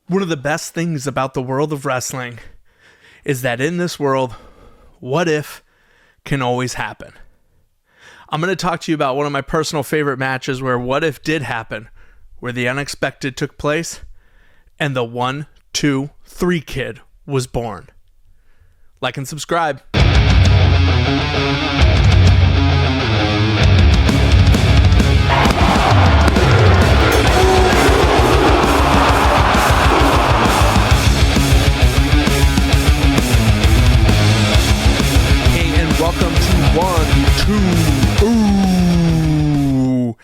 One of the best things about the world of wrestling is that in this world, what if can always happen. I'm going to talk to you about one of my personal favorite matches where what if did happen, where the unexpected took place, and the 1, 2, 3 kid was born. Like and subscribe. Welcome to 1, 2, Ooh.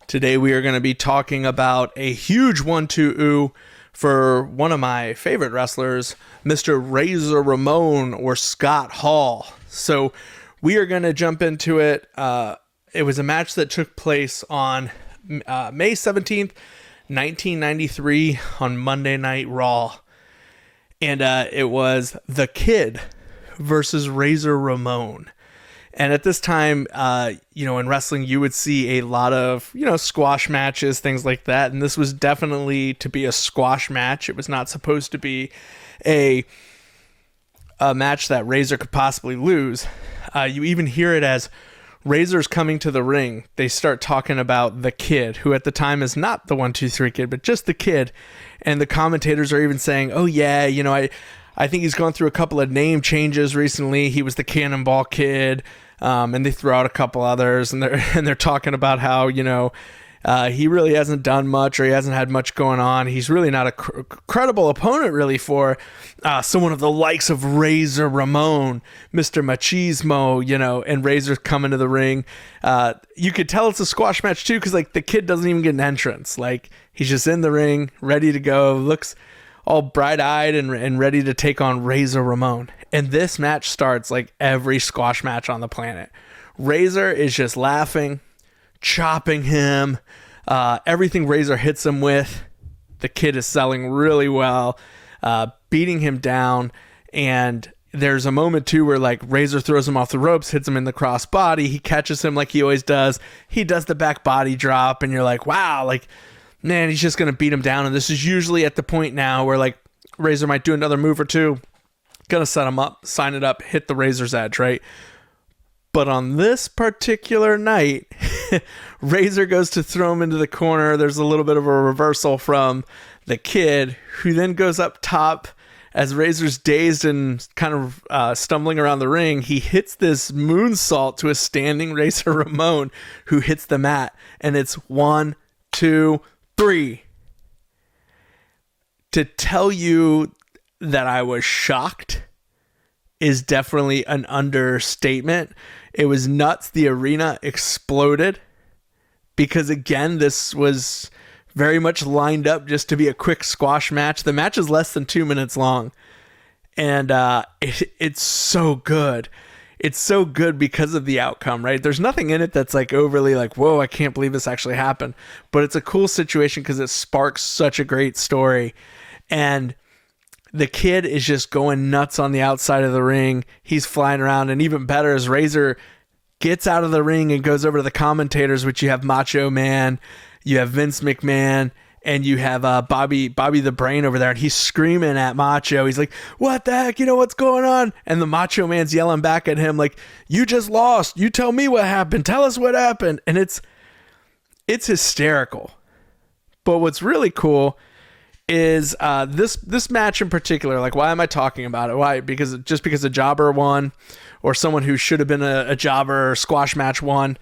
Today we are going to be talking about a huge 1, 2, Ooh for one of my favorite wrestlers, Mr. Razor Ramon or Scott Hall. So we are going to jump into it. It was a match that took place on May 17th, 1993 on Monday Night Raw. And it was The Kid versus Razor Ramon. And at this time, in wrestling, you would see a lot of, squash matches, things like that. And this was definitely to be a squash match. It was not supposed to be a match that Razor could possibly lose. You even hear it as Razor's coming to the ring. They start talking about the Kid, who at the time is not the 1, 2, 3 kid, but just the Kid. And the commentators are even saying, oh yeah, I think he's gone through a couple of name changes recently. He was the Cannonball Kid, and they threw out a couple others, and they're talking about how he really hasn't done much, or he hasn't had much going on. He's really not a credible opponent, really, for someone of the likes of Razor Ramon, Mr. Machismo, and Razor's coming to the ring. You could tell it's a squash match too, because the Kid doesn't even get an entrance. He's just in the ring, ready to go, looks all bright-eyed and ready to take on Razor Ramon. And this match starts like every squash match on the planet. Razor is just laughing, chopping him. Everything Razor hits him with, the Kid is selling really well, beating him down. And there's a moment too where Razor throws him off the ropes, hits him in the cross body. He catches him like he always does. He does the back body drop, and you're like, wow, man, he's just going to beat him down. And this is usually at the point now where Razor might do another move or two, going to set him up, sign it up, hit the Razor's edge, right? But on this particular night, Razor goes to throw him into the corner. There's a little bit of a reversal from the Kid, who then goes up top. As Razor's dazed and kind of stumbling around the ring, he hits this moonsault to a standing Razor Ramon, who hits the mat. And it's 1, 2, 3. To tell you that I was shocked is definitely an understatement. It was nuts. The arena exploded because, again, this was very much lined up just to be a quick squash match. The match is less than 2 minutes long, and it's so good. It's so good because of the outcome, right? There's nothing in it that's overly whoa, I can't believe this actually happened. But it's a cool situation because it sparks such a great story. And the Kid is just going nuts on the outside of the ring. He's flying around. And even better, as Razor gets out of the ring and goes over to the commentators, which you have Macho Man, you have Vince McMahon, and you have Bobby the Brain over there, and he's screaming at Macho. He's like, what the heck? What's going on? And the Macho Man's yelling back at him you just lost. You tell me what happened. Tell us what happened. And it's hysterical. But what's really cool is this match in particular. Why am I talking about it? Why? Because a jobber won, or someone who should have been a jobber or squash match won.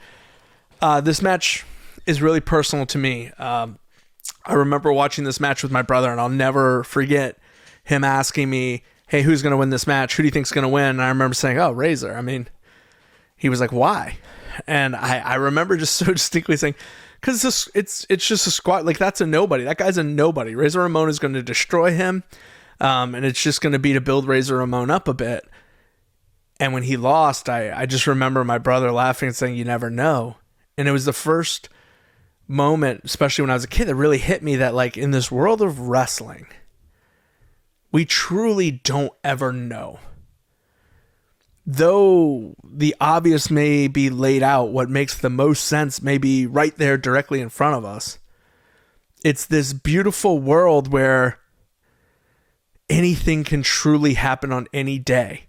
This match is really personal to me. I remember watching this match with my brother, and I'll never forget him asking me, hey, who's going to win this match? Who do you think's going to win? And I remember saying, oh, Razor. I mean, he was like, why? And I remember just so distinctly saying, because it's just a squat. That's a nobody. That guy's a nobody. Razor Ramon is going to destroy him, and it's just going to be to build Razor Ramon up a bit. And when he lost, I just remember my brother laughing and saying, you never know. And it was the first moment, especially when I was a kid, that really hit me that in this world of wrestling, we truly don't ever know. Though the obvious may be laid out, what makes the most sense may be right there directly in front of us. It's this beautiful world where anything can truly happen on any day.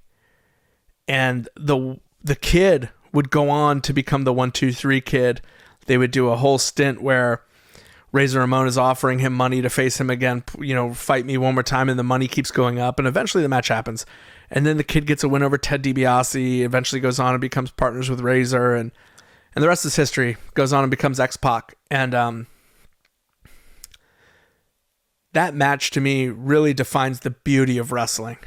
And the kid would go on to become the 1-2-3 kid. They would do a whole stint where Razor Ramon is offering him money to face him again, fight me one more time, and the money keeps going up, and eventually the match happens. And then the kid gets a win over Ted DiBiase, eventually goes on and becomes partners with Razor, and the rest is history. Goes on and becomes X-Pac. And that match to me really defines the beauty of wrestling.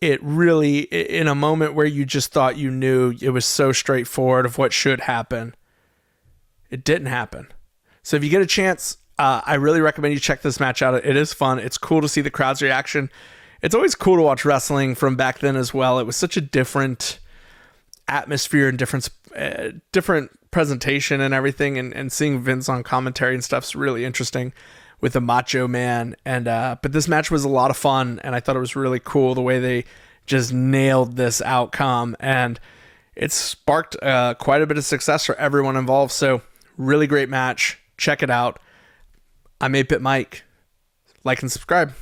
It really, in a moment where you just thought you knew, it was so straightforward of what should happen, it didn't happen. So if you get a chance, I really recommend you check this match out. It is fun. It's cool to see the crowd's reaction. It's always cool to watch wrestling from back then as well. It was such a different atmosphere and different presentation and everything. And seeing Vince on commentary and stuff is really interesting with the Macho Man. And but this match was a lot of fun, and I thought it was really cool the way they just nailed this outcome. And it sparked quite a bit of success for everyone involved. So really great match. Check it out. I'm 8-Bit Mike. Like and subscribe.